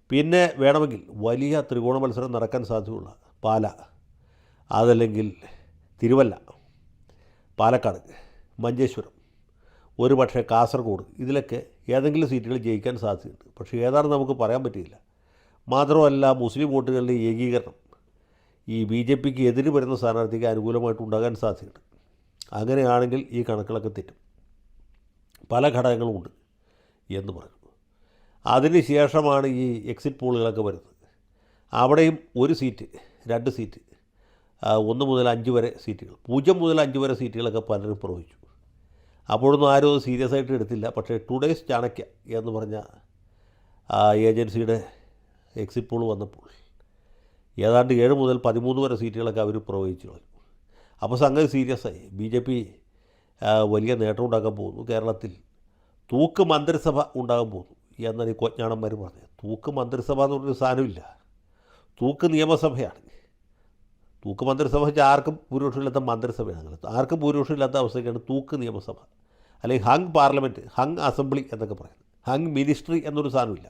പിന്നെ വേണമെങ്കിൽ വലിയ ത്രികോണ മത്സരം നടക്കാൻ സാധ്യതയുള്ള പാല, അതല്ലെങ്കിൽ തിരുവല്ല, പാലക്കാട്, മഞ്ചേശ്വരം, ഒരു പക്ഷേ കാസർഗോഡ്, ഇതിലൊക്കെ ഏതെങ്കിലും സീറ്റുകൾ ജയിക്കാൻ സാധ്യതയുണ്ട്. പക്ഷേ ഏതാണെന്ന് നമുക്ക് പറയാൻ പറ്റില്ല. മാത്രമല്ല, മുസ്ലിം വോട്ടുകളുടെ ഏകീകരണം ഈ BJPക്ക് എതിര് വരുന്ന സ്ഥാനാർത്ഥിക്ക് അനുകൂലമായിട്ടുണ്ടാകാൻ സാധ്യതയുണ്ട്. അങ്ങനെയാണെങ്കിൽ ഈ കണക്കുകളൊക്കെ തെറ്റും. പല ഘടകങ്ങളുമുണ്ട് എന്ന് പറയുന്നു. അതിനുശേഷമാണ് ഈ എക്സിറ്റ് പോളുകളൊക്കെ വരുന്നത്. അവിടെയും ഒരു സീറ്റ്, 2 സീറ്റ്, 1 മുതൽ 5 വരെ സീറ്റുകൾ, 0 മുതൽ 5 വരെ സീറ്റുകളൊക്കെ പലരും പ്രവചിച്ചു. അപ്പോഴൊന്നും ആരും അത് സീരിയസ് ആയിട്ട് എടുത്തില്ല. പക്ഷേ ടുഡേയ്സ് ചാണക്യ എന്ന് പറഞ്ഞ ഏജൻസിയുടെ എക്സിറ്റ് പോൾ വന്നപ്പോൾ ഏതാണ്ട് 7 മുതൽ 13 വരെ സീറ്റുകളൊക്കെ അവർ പ്രവചിച്ചു കളഞ്ഞു. അപ്പോൾ സംഗതി സീരിയസ് ആയി. BJP വലിയ നേട്ടം ഉണ്ടാക്കാൻ പോകുന്നു. കേരളത്തിൽ തൂക്ക് മന്ത്രിസഭ ഉണ്ടാകാൻ പോകുന്നു എന്നാണ് ഈ കൊഞ്ഞാണന്മാർ പറഞ്ഞത്. തൂക്ക് മന്ത്രിസഭ എന്ന് പറഞ്ഞൊരു സാധനമില്ല, തൂക്ക് നിയമസഭയാണ്. തൂക്ക് മന്ത്രിസഭ വെച്ചാൽ ആർക്കും ഭൂരിപക്ഷമില്ലാത്ത മന്ത്രിസഭയാണ്. ആർക്കും ഭൂരിപക്ഷമില്ലാത്ത അവസ്ഥയ്ക്കാണ് തൂക്ക് നിയമസഭ, അല്ലെങ്കിൽ ഹങ് പാർലമെൻറ്റ്, ഹങ് അസംബ്ലി എന്നൊക്കെ പറയുന്നത്. ഹങ് മിനിസ്ട്രി എന്നൊരു സാധനമില്ല.